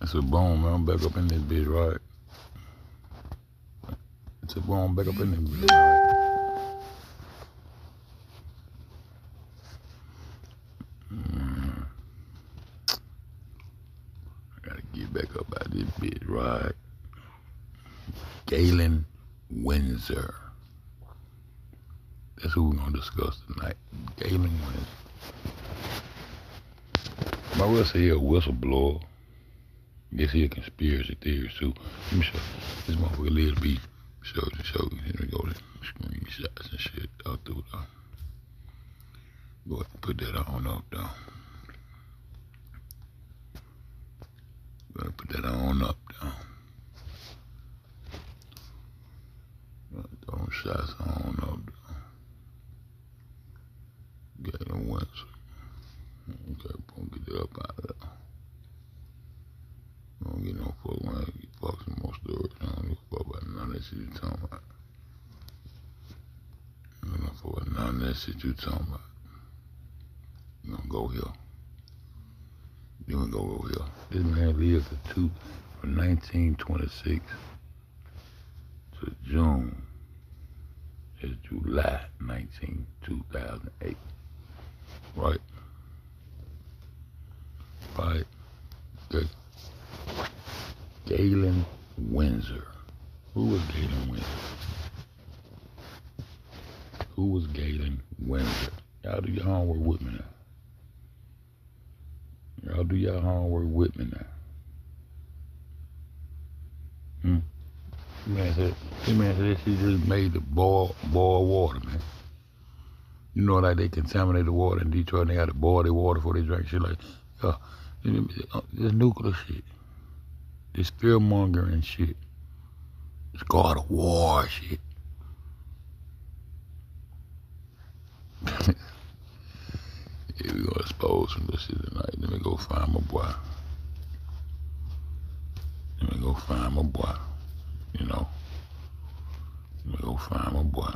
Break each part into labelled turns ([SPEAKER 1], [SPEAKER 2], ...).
[SPEAKER 1] It's a boom, man. I'm back up in this bitch, right? It's a boom, back up in this bitch, right? I gotta get back up out this bitch, right? Galen Windsor. That's who we're gonna discuss tonight. Galen Windsor. My will say he a whistleblower. Guess he a conspiracy theorist too. Let me show this motherfucker little beat. Show. Here we go. Screenshots and shit all through though. Go ahead and put that on up though. Go ahead and put that on up though. Throwing shots on up though. Galen Windsor. Okay, boom, get it up out of there. I don't get no fuck when I get fuck some more stories. I don't give a fuck about none of that shit you talking about. I don't give no fuck about none of that shit you talking about. You gonna go here. You gonna go over here. This man lived from 1926 to June. It's July 2008. Right? Right. Okay. Galen Windsor. Who was Galen Windsor? Who was Galen Windsor? Y'all do your homework with me now. Y'all do your homework with me now. This man said she just made the boil water, man. You know, like they contaminate the water in Detroit and they got to boil their water before they drink shit like, this nuclear shit. This fear-mongering shit. It's God of War shit. Yeah, we gonna expose some of this shit tonight. Let me go find my boy. You know. Let me go find my boy.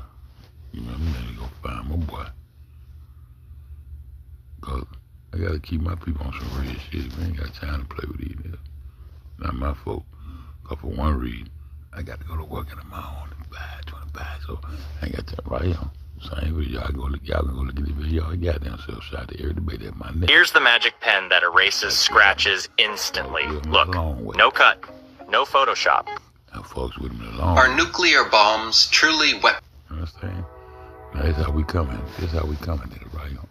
[SPEAKER 1] You know, let me go find my boy. Cause I gotta keep my people on some real shit. We ain't got time to play with these niggas. Not my fault. Cause for one reason, I got to go to work in the morning, 25, so I ain't got time right here. Same with y'all can go look at the video. Y'all goddamn self shot to every debate at my neck.
[SPEAKER 2] Here's the magic pen that erases scratches instantly. Look, no cut, no Photoshop.
[SPEAKER 1] Now, folks with me along.
[SPEAKER 3] Are nuclear bombs truly weapons?
[SPEAKER 1] Understand? Now, this how we coming. This how we coming to the right here.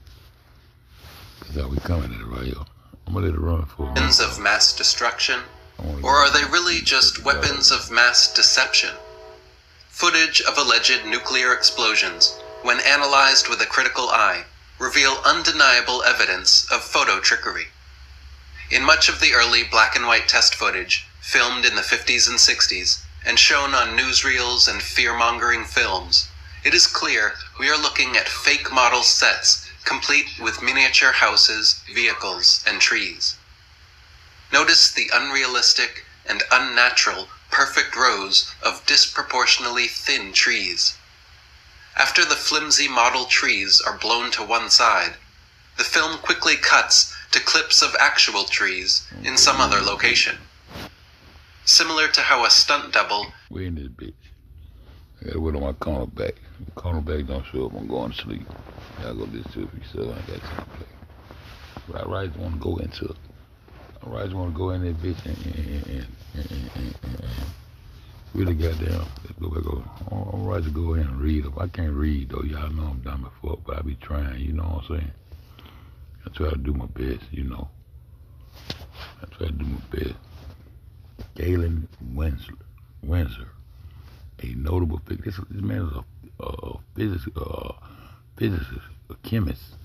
[SPEAKER 1] This how we coming to the right here. I'm gonna let it run for a minute.
[SPEAKER 3] Weapons of mass destruction? Or are they really just weapons of mass deception? Footage of alleged nuclear explosions, when analyzed with a critical eye, reveal undeniable evidence of photo trickery. In much of the early black and white test footage, filmed in the 50s and 60s, and shown on newsreels and fear-mongering films, it is clear we are looking at fake model sets, complete with miniature houses, vehicles, and trees. Notice the unrealistic and unnatural perfect rows of disproportionately thin trees. After the flimsy model trees are blown to one side, the film quickly cuts to clips of actual trees in some other location. Similar to how a stunt double...
[SPEAKER 1] We in this bitch. I gotta wait on my cornerback. If the cornerback don't show up, I'm going to sleep. Y'all go listen to it for yourself. I ain't got time to play. But I just want to go into it. I just want to go in that bitch and really goddamn, let's go back over. I'm right to go ahead and read them. I can't read though, y'all know I'm dumb as fuck, but I be trying, you know what I'm saying? I try to do my best, you know. I try to do my best. Galen Windsor, a notable figure. This man is a physicist, a chemist.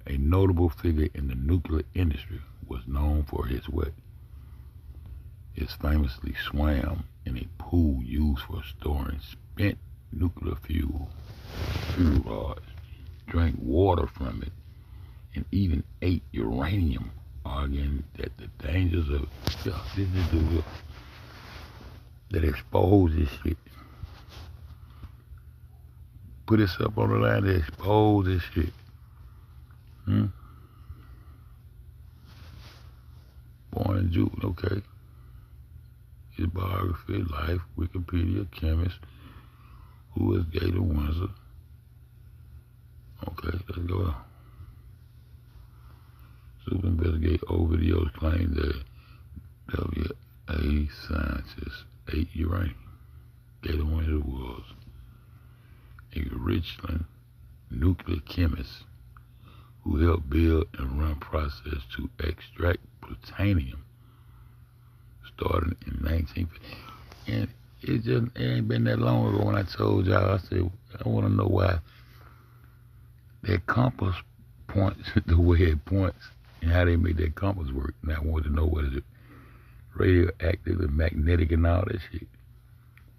[SPEAKER 1] A notable figure in the nuclear industry, was known for his what? His famously swam in a pool used for storing spent nuclear fuel rods, drank water from it, and even ate uranium, arguing that the dangers of this is the that expose this shit. Put this up on the line to expose this shit. Okay. His biography, life, Wikipedia, chemist. Who is Galen Windsor? Okay, let's go on. Super investigate old videos claim that WA scientists ate uranium. Galen Windsor was a Richland nuclear chemist who helped build and run process to extract plutonium starting in 1950. And it ain't been that long ago when I told y'all, I said, I want to know why that compass points the way it points and how they make that compass work. And I wanted to know what is it, radioactive and magnetic and all that shit.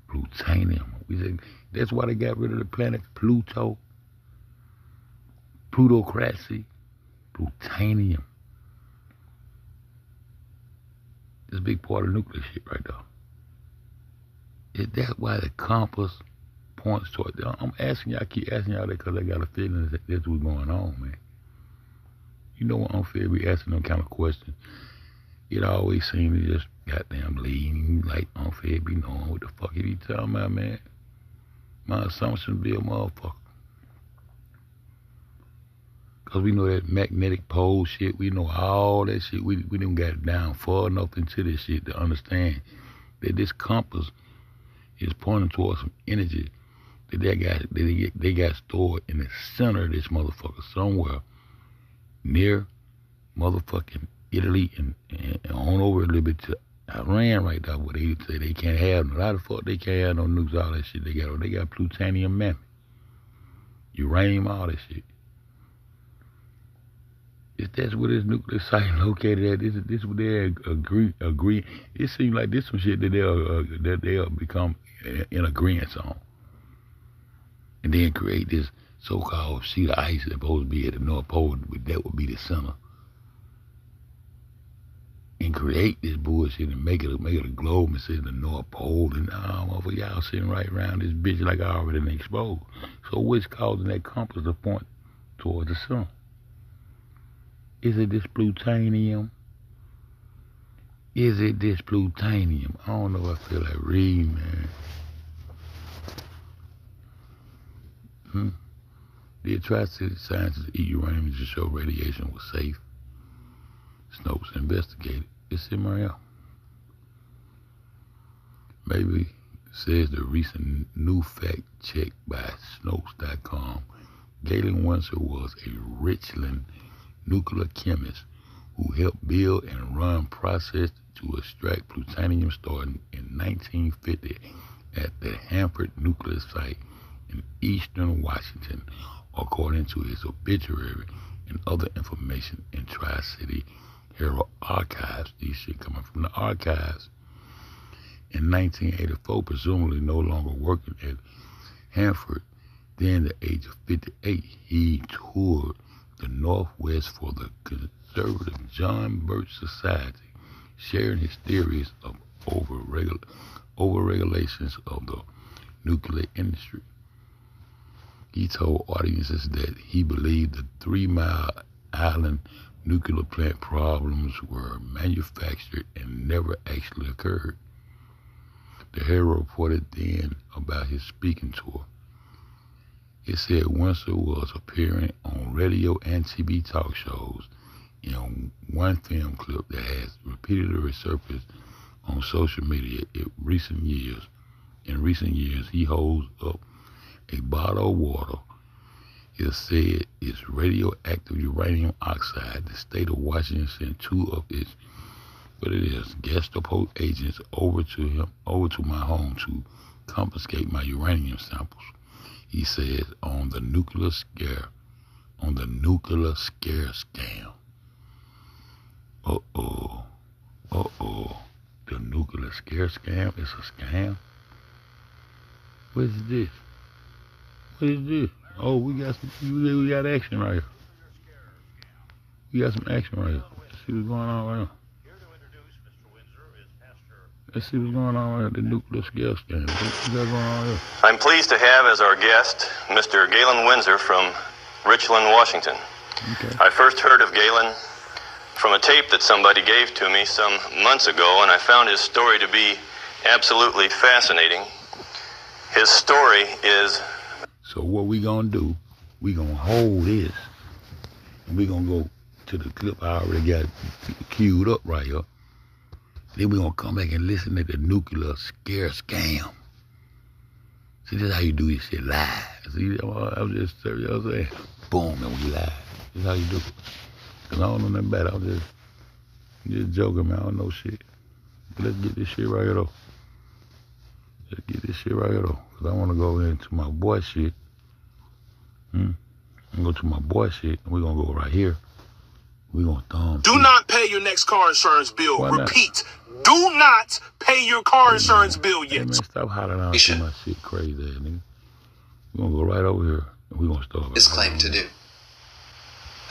[SPEAKER 1] Plutonium. We said that's why they got rid of the planet Pluto. Plutocracy. Plutonium. It's a big part of nuclear shit right there. Is that why the compass points toward? I'm asking y'all, I keep asking y'all that because I got a feeling that that's what's going on, man. You know what unfair we asking them kind of questions. It always seems to just goddamn lean like unfair be knowing what the fuck he be talking about, man. My assumption be a motherfucker. Because we know that magnetic pole shit, we know all that shit. We didn't got it down far enough into this shit to understand that this compass is pointing towards some energy that they got stored in the center of this motherfucker somewhere near motherfucking Italy and on over a little bit to Iran right there, where they say they can't have no. How the fuck they can't have no nukes, all that shit they got plutonium, man, uranium, all that shit. If that's where this nuclear site located at, this what they agree. It seems like this some shit that they'll become in agreement on, and then create this so-called sheet of ice that's supposed to be at the North Pole. That would be the center, and create this bullshit and make it a globe and say the North Pole, and for y'all sitting right around this bitch like I already been exposed. So what's causing that compass to point towards the sun? Is it this plutonium? Is it this plutonium? I don't know. I feel like reading, man. Did Tri-City scientists eat uranium to show radiation was safe? Snopes investigated. It's in Mario. Maybe says the recent new fact check by Snopes.com. Galen Windsor was a Richland nuclear chemist who helped build and run process to extract plutonium starting in 1950 at the Hanford nuclear site in eastern Washington, according to his obituary and other information in Tri-City Herald archives. These shit coming from the archives. In 1984, presumably no longer working at Hanford, then at the age of 58, he toured the Northwest for the conservative John Birch Society, sharing his theories of over-regulations of the nuclear industry. He told audiences that he believed the 3 Mile Island nuclear plant problems were manufactured and never actually occurred. The Herald reported then about his speaking tour. It said Windsor was appearing on radio and TV talk shows. In one film clip that has repeatedly resurfaced on social media in recent years, he holds up a bottle of water. It said it's radioactive uranium oxide. The state of Washington sent 2 of its Gestapo agents over to my home to confiscate my uranium samples. He says on the nuclear scare scam. The nuclear scare scam is a scam? What is this? What is this? Oh, we got action right here. We got some action right here. Let's see what's going on right here. Let's see what's going on with the nuclear scare scam. What's going on here?
[SPEAKER 2] I'm pleased to have as our guest Mr. Galen Windsor from Richland, Washington. Okay. I first heard of Galen
[SPEAKER 4] from a tape that somebody gave to me some months ago, and I found his story to be absolutely fascinating. His story is...
[SPEAKER 1] So what we gonna do, we gonna hold this, and we gonna go to the clip I already got queued up right here. Then we gonna come back and listen to the nuclear scare scam. See, this is how you do this shit live. See, I was just, you know what I'm saying? Boom, and we live. This is how you do it. Cause I don't know nothing about it. I'm just joking, man. I don't know shit. But let's get this shit right here, though. Let's get this shit right here, though. Cause I want to go into my boy shit. I'm gonna go to my boy shit, and we're gonna go right here. We're gonna thumb.
[SPEAKER 5] Do not pay your next car insurance bill.
[SPEAKER 1] Why
[SPEAKER 5] Repeat. Do not pay your car insurance bill yet.
[SPEAKER 1] Hey, man, stop hollering out to my shit crazy, nigga. We're gonna go right over here, and we're gonna start.
[SPEAKER 3] His claim to do.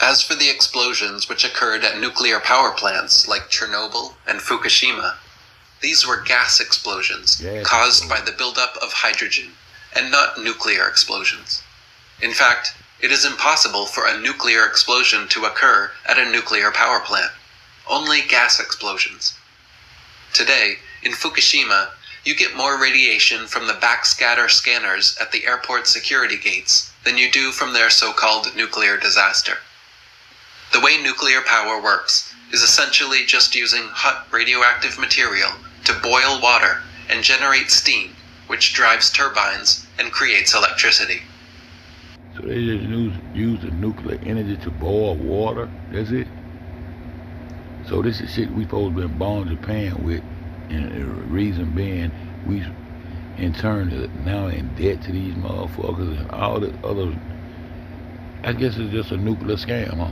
[SPEAKER 3] As for the explosions which occurred at nuclear power plants like Chernobyl and Fukushima, these were gas explosions caused by the buildup of hydrogen, and not nuclear explosions. In fact, it is impossible for a nuclear explosion to occur at a nuclear power plant. Only gas explosions. Today, in Fukushima, you get more radiation from the backscatter scanners at the airport security gates than you do from their so-called nuclear disaster. The way nuclear power works is essentially just using hot radioactive material to boil water and generate steam, which drives turbines and creates electricity.
[SPEAKER 1] So they just use the nuclear energy to boil water? That's it? So this is shit we supposed to be born Japan with, and the reason being we in turn are now in debt to these motherfuckers and all the other. I guess it's just a nuclear scam, huh?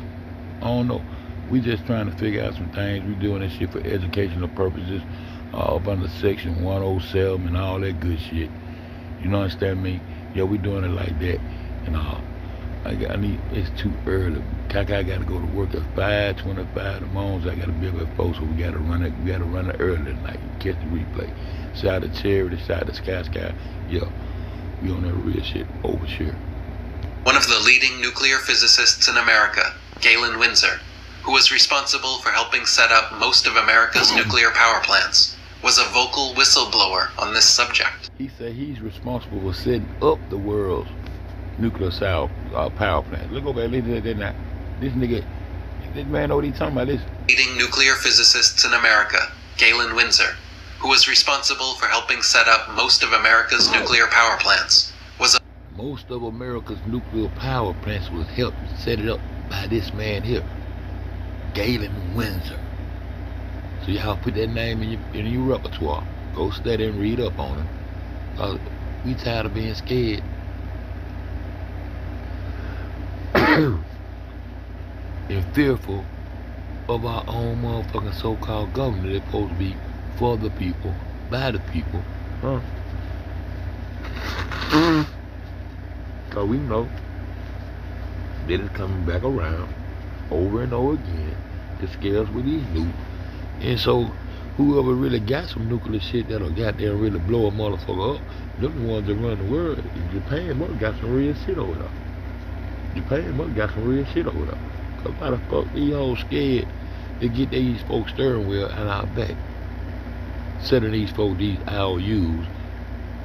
[SPEAKER 1] I don't know. We just trying to figure out some things. We doing this shit for educational purposes, up under Section 107 and all that good shit. You know, understand me? Yeah, we doing it like that. And it's too early. Kaka got to go to work at 5:25 in the morning. So I got to be up at 4, so we got to run it. We got to run it early tonight. Catch the replay. Shout out to Charity. Shout out to Sky. Yeah, we on that real shit over here.
[SPEAKER 3] One of the leading nuclear physicists in America, Galen Windsor, who was responsible for helping set up most of America's nuclear power plants, was a vocal whistleblower on this subject.
[SPEAKER 1] He said he's responsible for setting up the world's nuclear power plant. Look over there, this nigga, this man know what he's talking about. This
[SPEAKER 3] leading nuclear physicists in America, Galen Windsor, who was responsible for helping set up most of America's nuclear power plants, was a...
[SPEAKER 1] Most of America's nuclear power plants was helped set it up by this man here, Galen Windsor. So y'all put that name in your repertoire. Go study and read up on him. We tired of being scared. And fearful of our own motherfucking so-called government that's supposed to be for the people, by the people, huh? So we know that it's coming back around over and over again to scare us with these nukes. And so whoever really got some nuclear shit that'll goddamn really blow a motherfucker up, them the ones that run the world. Japan must got some real shit over there. Japan must got some real shit over there. Cause why the fuck these hoes scared to get these folks steering wheel at our back? Setting these folks these IOUs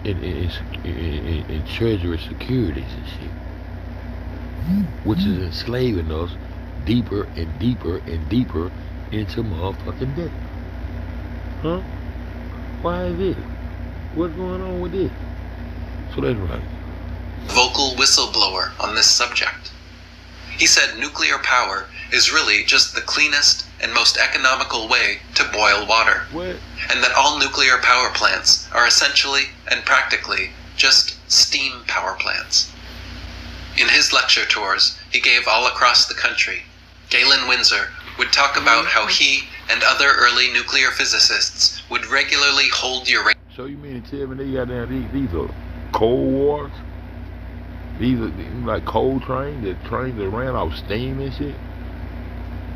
[SPEAKER 1] in treasury securities and shit. Which is enslaving us deeper and deeper and deeper into motherfucking debt. Huh? Why is it? What's going on with this? So that's right.
[SPEAKER 3] Vocal whistleblower on this subject. He said nuclear power is really just the cleanest and most economical way to boil water.
[SPEAKER 1] What?
[SPEAKER 3] And that all nuclear power plants are essentially and practically just steam power plants. In his lecture tours he gave all across the country, Galen Windsor would talk about how he and other early nuclear physicists would regularly hold uranium.
[SPEAKER 1] So you mean to tell me they got down these are Cold Wars? These are like coal trains that ran off steam and shit?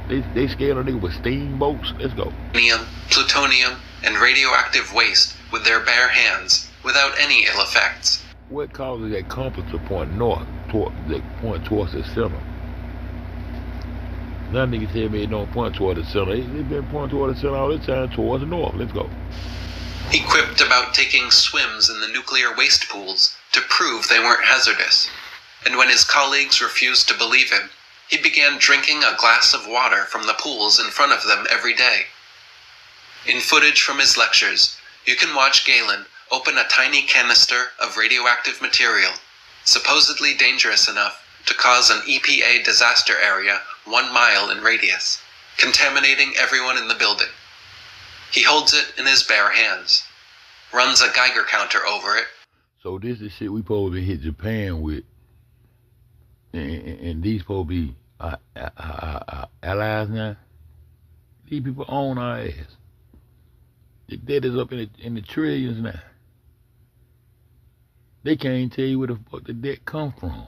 [SPEAKER 1] They scared a nigga with steamboats? Let's go.
[SPEAKER 3] Plutonium, and radioactive waste with their bare hands without any ill effects.
[SPEAKER 1] What causes that compass to point north, point towards the center? Now niggas tell me it don't point toward the center. They been pointing toward the center all the time, towards the north. Let's go.
[SPEAKER 3] He quipped about taking swims in the nuclear waste pools to prove they weren't hazardous. And when his colleagues refused to believe him, he began drinking a glass of water from the pools in front of them every day. In footage from his lectures, you can watch Galen open a tiny canister of radioactive material, supposedly dangerous enough to cause an EPA disaster area 1 mile in radius, contaminating everyone in the building. He holds it in his bare hands, runs a Geiger counter over it.
[SPEAKER 1] So this is shit we supposed to hit Japan with, and these supposed to be allies now. These people own our ass. The debt is up in the trillions now. They can't tell you where the fuck the debt come from.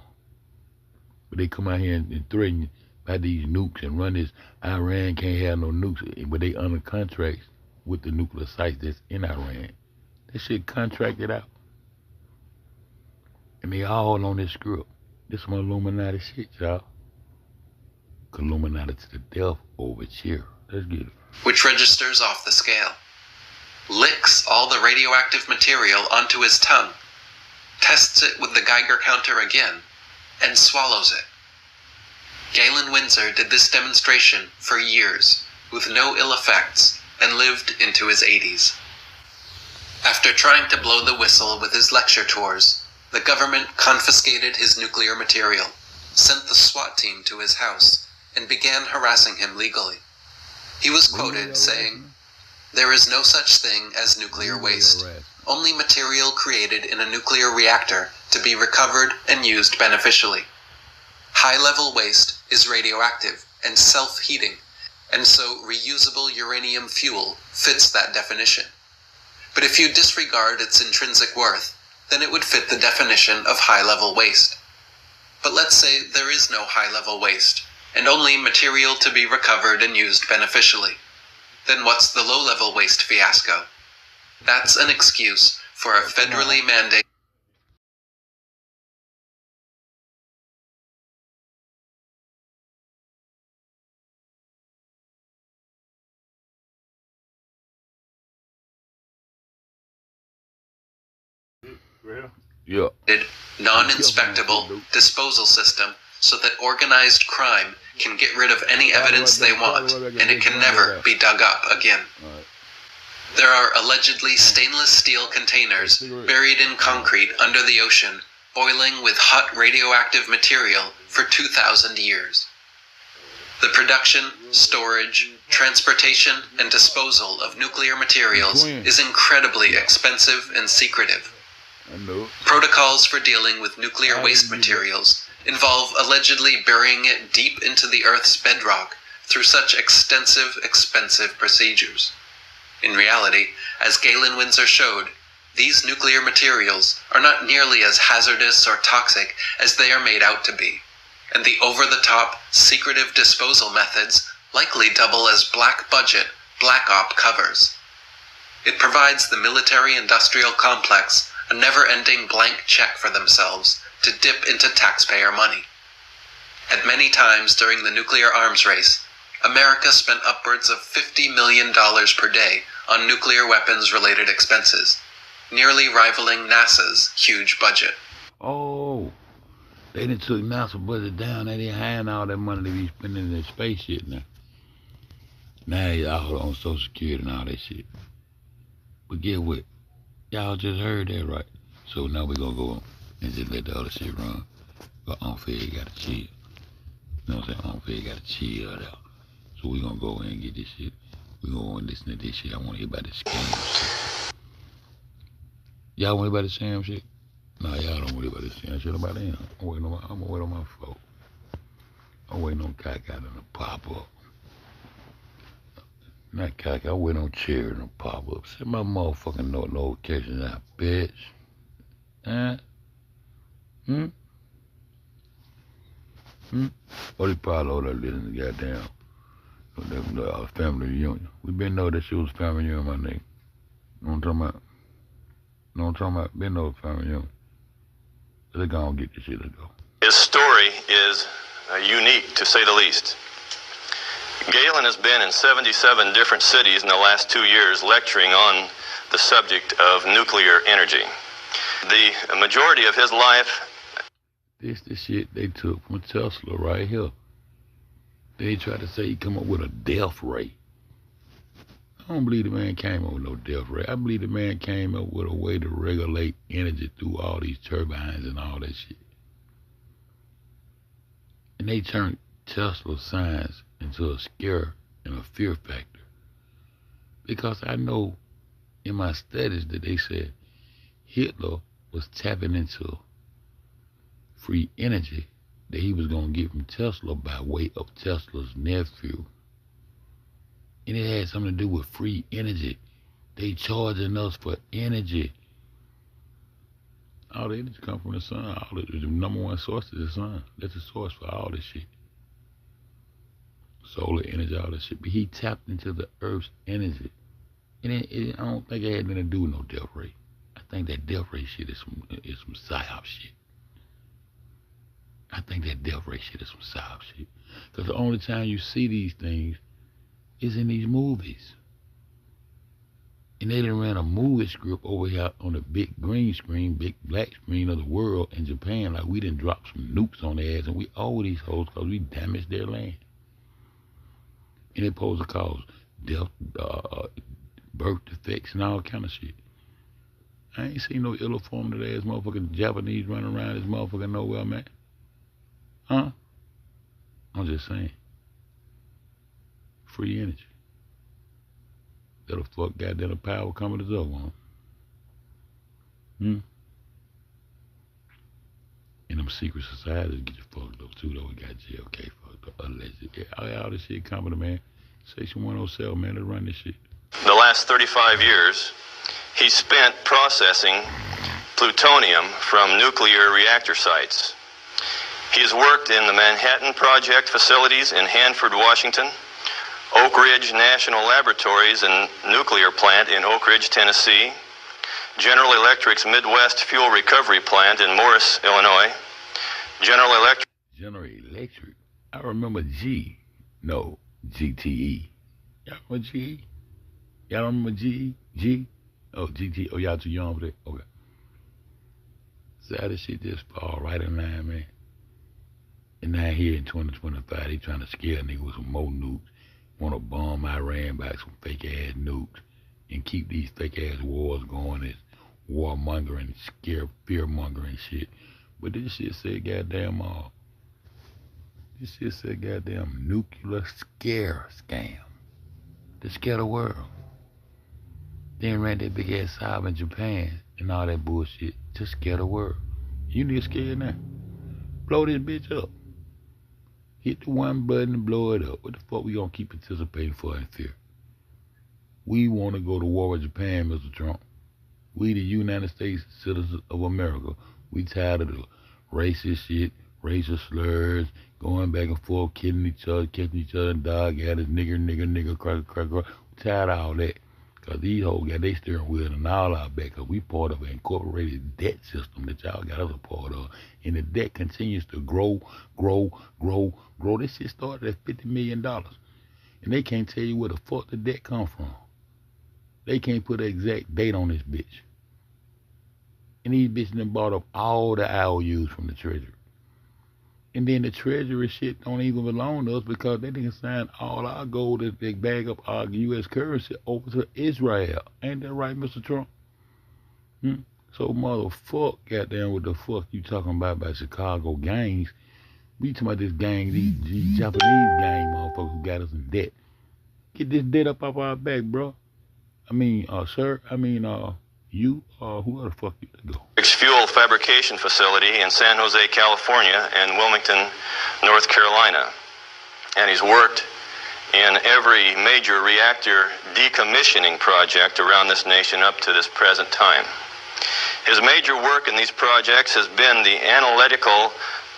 [SPEAKER 1] But they come out here and threaten by these nukes and run this. Iran can't have no nukes, but they under contracts with the nuclear sites that's in Iran. That shit contracted out. And they all on this script. This some Illuminati shit, y'all. Illuminati to the death over here. Let's get it.
[SPEAKER 3] Which registers off the scale. Licks all the radioactive material onto his tongue, tests it with the Geiger counter again, and swallows it. Galen Windsor did this demonstration for years, with no ill effects, and lived into his 80s. After trying to blow the whistle with his lecture tours, the government confiscated his nuclear material, sent the SWAT team to his house, and began harassing him legally. He was quoted saying, "There is no such thing as nuclear waste, only material created in a nuclear reactor to be recovered and used beneficially. High-level waste is radioactive and self-heating, and so reusable uranium fuel fits that definition. But if you disregard its intrinsic worth, then it would fit the definition of high-level waste. But let's say there is no high-level waste, and only material to be recovered and used beneficially. Then what's the low-level waste fiasco? That's an excuse for a federally mandated..."
[SPEAKER 1] Yeah.
[SPEAKER 3] Non-inspectable disposal system so that organized crime can get rid of any evidence they want, and it can never be dug up again. There are allegedly stainless steel containers buried in concrete under the ocean, boiling with hot radioactive material for 2,000 years. The production, storage, transportation, and disposal of nuclear materials is incredibly expensive and secretive. Protocols for dealing with nuclear waste materials involve allegedly burying it deep into the Earth's bedrock through such expensive procedures. In reality, as Galen Windsor showed, these nuclear materials are not nearly as hazardous or toxic as they are made out to be, and the over-the-top, secretive disposal methods likely double as black-budget, black-op covers. It provides the military-industrial complex a never-ending blank check for themselves to dip into taxpayer money. At many times during the nuclear arms race, America spent upwards of $50 million per day on nuclear weapons-related expenses, nearly rivaling NASA's huge budget.
[SPEAKER 1] Oh, they done took NASA budget down. They didn't have all that money to be spending in their space shit now. Now y'all on Social Security and all that shit. But get what? Y'all just heard that, right? So now we're gonna go and just let the other shit run. But unfair gotta chill. You know what I'm saying? Unfair gotta chill out. So we're gonna go in and get this shit. We're gonna go and listen to this shit. I wanna hear about this scam shit. Y'all wanna hear about the scam shit? Nah, y'all don't wanna hear about this scam shit about them. I'm gonna wait on my folk. I'm waiting on Kaka to pop up. Not Kaka, I'm waiting on Cherry to pop up. Send my motherfucking notifications out, bitch. Or they probably over there listening to goddamn family reunion. We been know that she was family reunion, my nigga. Know what I'm talking about? Know what I'm talking about? Been know family reunion. Let's go and get this shit, let's go.
[SPEAKER 4] His story is unique, to say the least. Galen has been in 77 different cities in the last 2 years lecturing on the subject of nuclear energy. The majority of his life...
[SPEAKER 1] This the shit they took from Tesla right here. They tried to say he come up with a death ray. I don't believe the man came up with no death ray. I believe the man came up with a way to regulate energy through all these turbines and all that shit. And they turned Tesla science into a scare and a fear factor. Because I know in my studies that they said Hitler was tapping into free energy that he was going to get from Tesla by way of Tesla's nephew. And it had something to do with free energy. They charging us for energy. All the energy come from the sun. All the number one source is the sun. That's the source for all this shit. Solar energy, all this shit. But he tapped into the Earth's energy. And I don't think it had nothing to do with no death ray. I think that death ray shit is some Psyop shit. I think that death ray shit is some Psyop shit. Because the only time you see these things is in these movies. And they done ran a movie script over here on the big green screen, big black screen of the world in Japan, like we done dropped some nukes on their ass, and we owe these hoes because we damaged their land. And it supposed to cause death, birth defects, and all kind of shit. I ain't seen no ill-informed ass motherfucking Japanese running around this motherfucker nowhere, man. Huh? I'm just saying. Free energy. That'll fuck goddamn power coming to the other one. And them secret societies get you fucked up too, though. We got JFK fucked up, allegedly. Yeah, all this shit coming to, man. Section 107, man, they run this shit.
[SPEAKER 4] The last 35 years, he spent processing plutonium from nuclear reactor sites. He has worked in the Manhattan Project facilities in Hanford, Washington, Oak Ridge National Laboratories and Nuclear Plant in Oak Ridge, Tennessee, General Electric's Midwest Fuel Recovery Plant in Morris, Illinois, General Electric.
[SPEAKER 1] I remember GTE. Y'all remember GE? Y'all don't remember GE? G? Oh, GT. Oh, y'all too young for that? Okay. So how this shit just fall right in line, man. And now here in 2025, they trying to scare niggas with some more nukes. Want to bomb Iran by some fake-ass nukes and keep these fake-ass wars going as warmongering, fear-mongering shit. But this shit said goddamn nuclear scare scam. To scare the world. Then ran that big-ass Psyop in Japan and all that bullshit to scare the world. You need to scare now. Blow this bitch up. Hit the one button and blow it up. What the fuck we gonna keep participating for in fear? We want to go to war with Japan, Mr. Trump. We, the United States citizens of America, we tired of the racist shit, racial slurs, going back and forth, killing each other, catching each other, dog at us, nigger, cracker. We tired of all that. Because these hoes got their steering wheel and all our back. Because we part of an incorporated debt system that y'all got us a part of. And the debt continues to grow. This shit started at $50 million. And they can't tell you where the fuck the debt come from. They can't put an exact date on this bitch. And these bitches done bought up all the IOUs from the Treasury. And then the Treasury shit don't even belong to us because they didn't sign all our gold that they bag up our U.S. currency over to Israel. Ain't that right, Mr. Trump? So motherfuck, goddamn, what the fuck you talking about Chicago gangs? We talking about this gang, these Japanese gang motherfuckers who got us in debt. Get this debt up off our back, bro. I mean, sir, you, who the fuck you to go?
[SPEAKER 4] Fuel fabrication facility in San Jose, California, and Wilmington, North Carolina. And he's worked in every major reactor decommissioning project around this nation up to this present time. His major work in these projects has been the analytical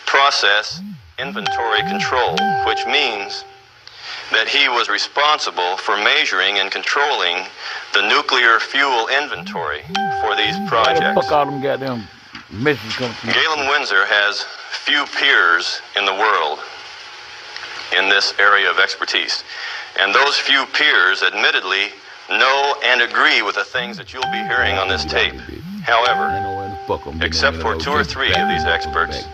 [SPEAKER 4] process inventory control, which means that he was responsible for measuring and controlling the nuclear fuel inventory for these projects.
[SPEAKER 1] Fuck all them goddamn missions coming to me.
[SPEAKER 4] Galen Windsor has few peers in the world. in this area of expertise. And those few peers admittedly know and agree with the things that you'll be hearing on this tape. However, except for 2 or 3 of these experts,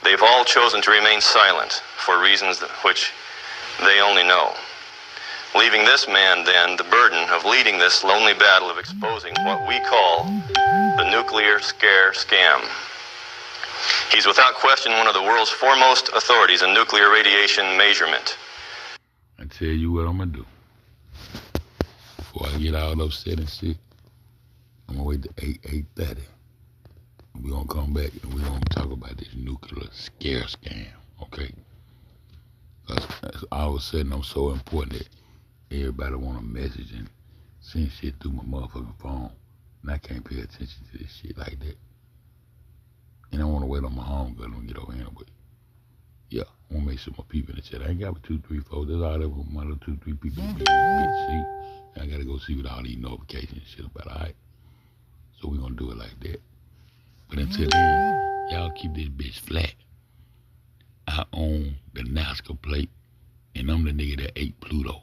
[SPEAKER 4] they've all chosen to remain silent for reasons which they only know, leaving this man then the burden of leading this lonely battle of exposing what we call the nuclear scare scam. He's without question one of the world's foremost authorities in nuclear radiation measurement.
[SPEAKER 1] I tell you what I'm gonna do. Before I get all upset and shit, I'm gonna wait to 8:30. We're gonna come back and we're gonna talk about this nuclear scare scam, okay? Because all of a sudden I'm so important that everybody want a message and send shit through my motherfucking phone. And I can't pay attention to this shit like that. And I want to wait on my home girl and get over here. But yeah, I want to make sure my people in the chat. I ain't got 2, 3, 4. That's all that was my little 2, 3 people in the bitch. See? I got to go see what all these notifications and shit about, all right? So we're going to do it like that. But until then, y'all keep this bitch flat. I own the Nazca plate, and I'm the nigga that ate Pluto.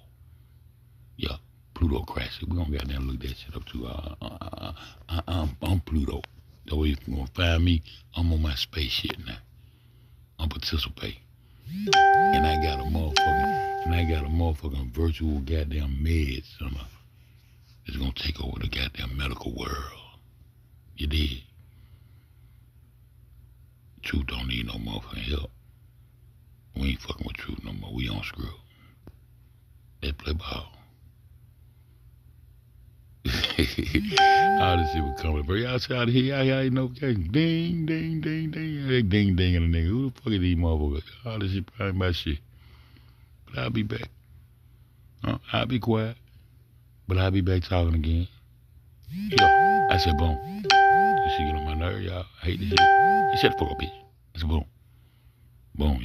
[SPEAKER 1] Yeah, Pluto crashed it. We gonna goddamn look that shit up too. I'm Pluto. That way if you gonna find me, I'm on my space shit now. I'm participate. And I got a motherfucking virtual goddamn med center that's gonna take over the goddamn medical world. You did. Truth don't need no motherfucking help. We ain't fucking with Truth no more. We on screw. Let's play ball. All this shit was coming, bro. Y'all see out here, y'all ain't notification. Ding, ding, ding, ding. They ding, ding, and a nigga. Who the fuck are these motherfuckers? All this shit probably my shit. But I'll be back. I'll be quiet. But I'll be back talking again. Yeah. I said boom. This shit get on my nerve, y'all. I hate this shit. Shut the fuck up, bitch. I said boom. Boom.